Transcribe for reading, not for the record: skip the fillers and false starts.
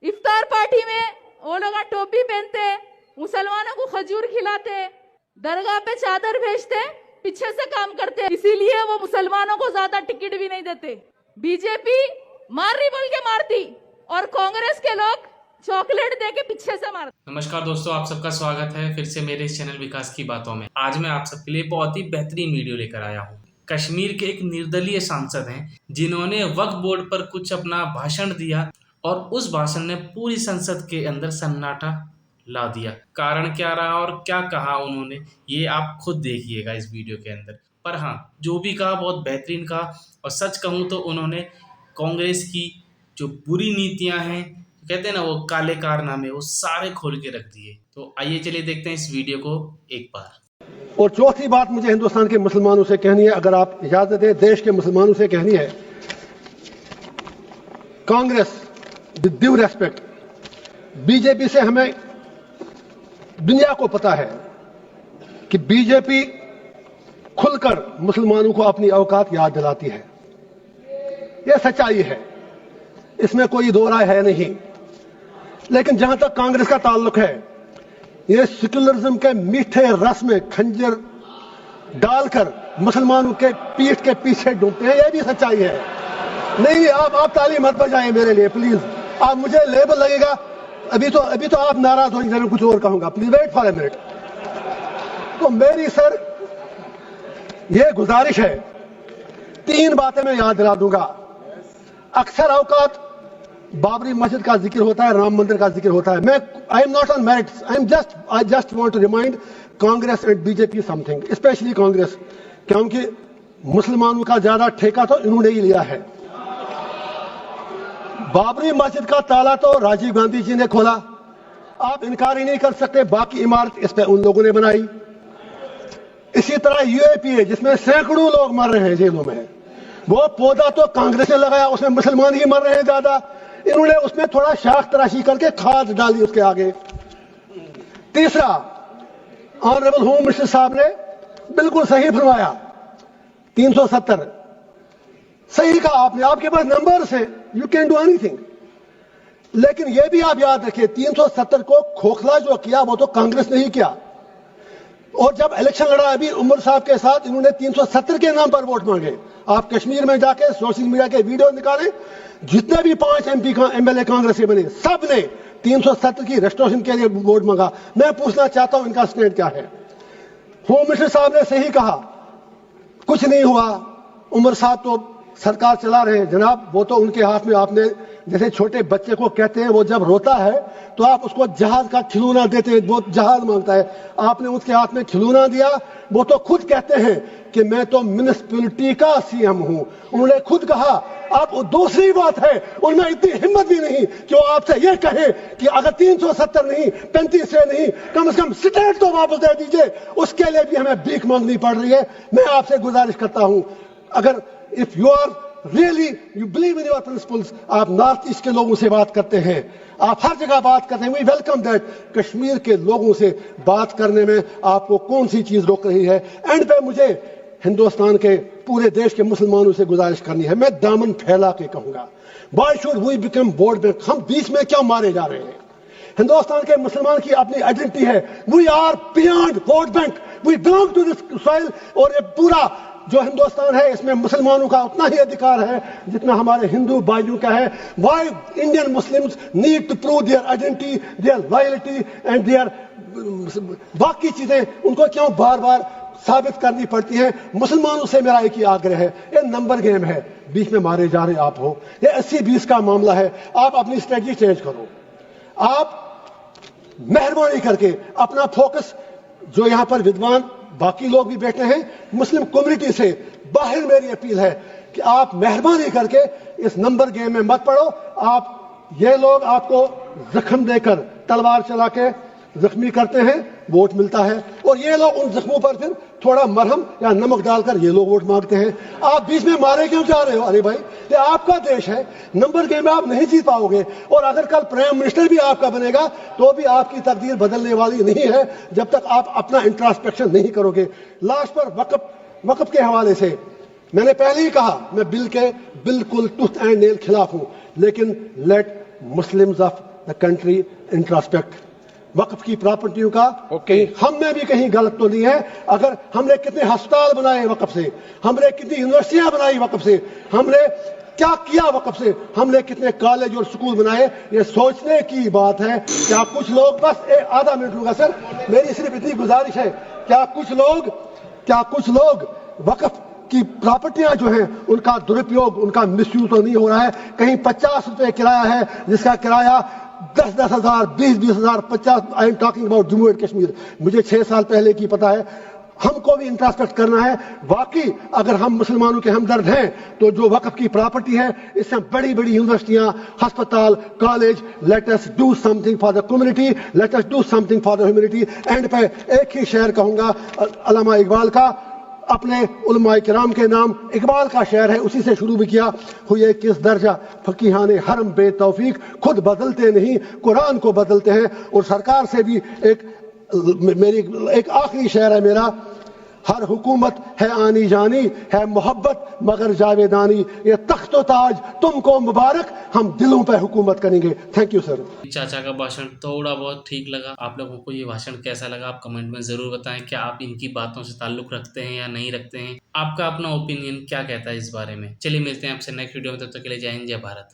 इफ्तार party में वो लोग टोपी पहनते, मुसलमानों को खजूर खिलाते, दरगाह पे चादर भेजते, पीछे से काम करते, इसीलिए वो मुसलमानों को ज्यादा टिकट भी नहीं देते। बीजेपी मार रही बोल के मारती और कांग्रेस के लोग चॉकलेट दे के पीछे से मारते। नमस्कार दोस्तों, आप सबका स्वागत है फिर से मेरे इस चैनल विकास की बातों में। आज मैं आप सबके लिए बहुत ही बेहतरीन वीडियो लेकर आया हूँ। कश्मीर के एक निर्दलीय सांसद हैं जिन्होंने वक्फ बोर्ड पर कुछ अपना भाषण दिया और उस भाषण ने पूरी संसद के अंदर सन्नाटा ला दिया। कारण क्या रहा और क्या कहा उन्होंने, ये आप खुद देखिएगा इस वीडियो के अंदर। पर हाँ, जो भी कहा बहुत बेहतरीन कहा। और सच कहूँ तो उन्होंने कांग्रेस की जो बुरी नीतियां हैं, कहते हैं ना वो काले कारनामे, वो सारे खोल के रख दिए। तो आइए चलिए देखते हैं इस वीडियो को एक बार। और चौथी बात मुझे हिंदुस्तान के मुसलमानों से कहनी है, अगर आप इजाजत दें, देश के मुसलमानों से कहनी है। Congress with due respect, BJP से हमें दुनिया को पता है कि बीजेपी खुलकर मुसलमानों को अपनी औकात याद दिलाती है। यह सच्चाई है, इसमें कोई दो राय है नहीं। लेकिन जहां तक कांग्रेस का ताल्लुक है, ये सेक्युलरिज्म के मीठे रस में खंजर डालकर मुसलमानों के पीठ के पीछे डूबते हैं। यह भी सच्चाई है। नहीं, आप ताली मत बजाएं मेरे लिए प्लीज। आप मुझे लेबल लगेगा, अभी तो आप नाराज हो जाएंगे, कुछ और कहूंगा। Please wait for a minute. तो मेरी सर ये गुजारिश है, 3 बातें मैं याद दिला दूंगा। अक्सर औकात बाबरी मस्जिद का जिक्र होता है, राम मंदिर का जिक्र होता है। I am not on merits, I just want to remind Congress and BJP something, specially Congress, क्योंकि मुसलमानों का ज्यादा ठेका तो इन्होंने ही लिया है। बाबरी मस्जिद का ताला तो राजीव गांधी जी ने खोला, आप इनकार ही नहीं कर सकते। बाकी इमारत इस पे उन लोगों ने बनाई। इसी तरह यूएपीए, जिसमें सैकड़ों लोग मर रहे हैं जेलों में, वो पौधा तो कांग्रेस ने लगाया, उसमें मुसलमान ही मर रहे हैं ज्यादा। इन्होंने उसमें थोड़ा शाख तराशी करके खाद डाली उसके आगे। तीसरा, ऑनरेबल होम मिनिस्टर साहब ने बिल्कुल सही फरमाया, 370 सही कहा आपने। आपके पास नंबर्स हैं, यू कैन डू एनीथिंग। लेकिन यह भी आप याद रखिए, 370 को खोखला जो किया वो तो कांग्रेस ने ही किया। और जब इलेक्शन लड़ा अभी उमर साहब के साथ, इन्होंने 370 के नाम पर वोट मांगे। आप कश्मीर में जाके सोशल मीडिया के वीडियो निकालें, जितने भी 5 एमएलए कांग्रेस के बने, सब ने 370 की रेस्टोरेशन के लिए वोट मांगा। मैं पूछना चाहता हूं इनका स्टैंड क्या है। होम मिनिस्टर साहब ने सही कहा, कुछ नहीं हुआ, उमर साहब तो सरकार चला रहे हैं। जनाब, वो तो उनके हाथ में, आपने जैसे छोटे बच्चे को कहते हैं, वो जब रोता है तो आप उसको जहाज का खिलौना देते हैं, वो जहाज मांगता है, आपने उसके हाथ में खिलौना दिया। वो तो खुद कहते हैं कि मैं तो म्युनिसिपैलिटी का सीएम हूं, उन्होंने खुद कहा। आप दूसरी बात है, उनमें इतनी हिम्मत भी नहीं कि वो आपसे ये कहे कि अगर 370 नहीं, 35 से नहीं, कम से कम स्टेट तो वापस दे दीजिए। उसके लिए भी हमें भीख मांगनी पड़ रही है। मैं आपसे गुजारिश करता हूं, अगर if you are really you believe in your principles, आप नॉर्थ ईस्ट के लोगों से बात करते हैं, आप हर जगह बात करते हैं, वी वेलकम दैट। कश्मीर के लोगों से बात करने में आपको कौन सी चीज रोक रही है? एंड पे मुझे हिंदुस्तान के पूरे देश के मुसलमानों से गुजारिश करनी है, मैं दामन फैला के कहूंगा, why should we become vote bank? हम बीच में क्यों मारे जा रहे हैं? हिंदुस्तान के मुसलमान की अपनी आइडेंटिटी है, we are beyond vote bank, we belong to this soil. और ये पूरा जो हिंदुस्तान है, इसमें मुसलमानों का उतना ही अधिकार है जितना हमारे हिंदू भाइयों का है। Why Indian Muslims need to prove their identity, their loyalty and their बाकी चीजें उनको क्यों बार बार साबित करनी पड़ती है? मुसलमानों से मेरा एक ही आग्रह है, ये नंबर गेम है, बीच में मारे जा रहे आप हो। ये 80-20 का मामला है। आप अपनी स्ट्रेटजी चेंज करो। आप मेहरबानी करके अपना फोकस, जो यहां पर विद्वान बाकी लोग भी बैठे हैं, मुस्लिम कम्युनिटी से बाहर मेरी अपील है कि आप मेहरबानी करके इस नंबर गेम में मत पड़ो। ये लोग आपको जख्म देकर, तलवार चला के जख्मी करते हैं, वोट मिलता है, और ये लोग उन जख्मों पर फिर थोड़ा मरहम या नमक डालकर ये लोग वोट मांगते हैं। आप बीच में मारे क्यों जा रहे हो? अरे भाई, ये आपका देश है, नंबर गेम में आप नहीं जीत पाओगे। और अगर कल प्राइम मिनिस्टर भी आपका बनेगा तो भी आपकी तकदीर बदलने वाली नहीं है जब तक आप अपना इंट्रोस्पेक्शन नहीं करोगे। लास्ट पर वक्फ के हवाले से मैंने पहले ही कहा, मैं बिल के बिल्कुल टूथ एंड नेल खिलाफ हूं, लेकिन let Muslims of the country introspect. वक्फ की प्रॉपर्टियों का हम में भी कहीं गलत तो नहीं है। अगर हमने कितने अस्पताल बनाए वक्फ से, हमने कितनी यूनिवर्सिटियां बनाई वक्फ से, हमने क्या किया वक्फ से, हमने कितने कॉलेज और स्कूल बनाए, ये सोचने की बात है। क्या कुछ लोग, बस आधा मिनट लूंगा सर, मेरी सिर्फ इतनी गुजारिश है, क्या कुछ लोग वक्फ की प्रॉपर्टियां जो हैं उनका दुरुपयोग, उनका मिसयूज तो नहीं हो रहा है? कहीं 50 रुपए किराया है जिसका किराया 10-10 हजार, 20-20 हजार, 50। I am talking about Jammu and Kashmir. मुझे 6 साल पहले की पता है। हमको भी इंट्रोस्पेक्ट करना है। वाकई अगर हम मुसलमानों के हमदर्द हैं तो जो वक्फ की प्रॉपर्टी है, इससे बड़ी बड़ी यूनिवर्सिटियां, अस्पताल, college, let us do something for the community, let us do something for the humanity. And पे एक ही शेर कहूंगा अल्लामा इकबाल का, अपने उलमाए किराम के नाम इकबाल का शेर है, उसी से शुरू भी किया। हुए किस दर्जा फकीहाने हरम बेतौफीक, खुद बदलते नहीं कुरान को बदलते हैं। और सरकार से भी एक आखिरी शेर है मेरा, हर हुकूमत है आनी जानी, है मोहब्बत मगर जावेदानी, ये तख्त ताज तुमको मुबारक, हम दिलों पे हुकूमत करेंगे। Thank you sir. चाचा का भाषण थोड़ा बहुत ठीक लगा। आप लोगों को ये भाषण कैसा लगा आप कमेंट में ज़रूर बताएं। क्या आप इनकी बातों से ताल्लुक़ रखते हैं या नहीं रखते हैं? आपका अपना ओपिनियन क्या कहता है इस बारे में? चलिए मिलते हैं आपसे नेक्स्ट वीडियो में, तब तक के लिए जय हिंद, जय भारत।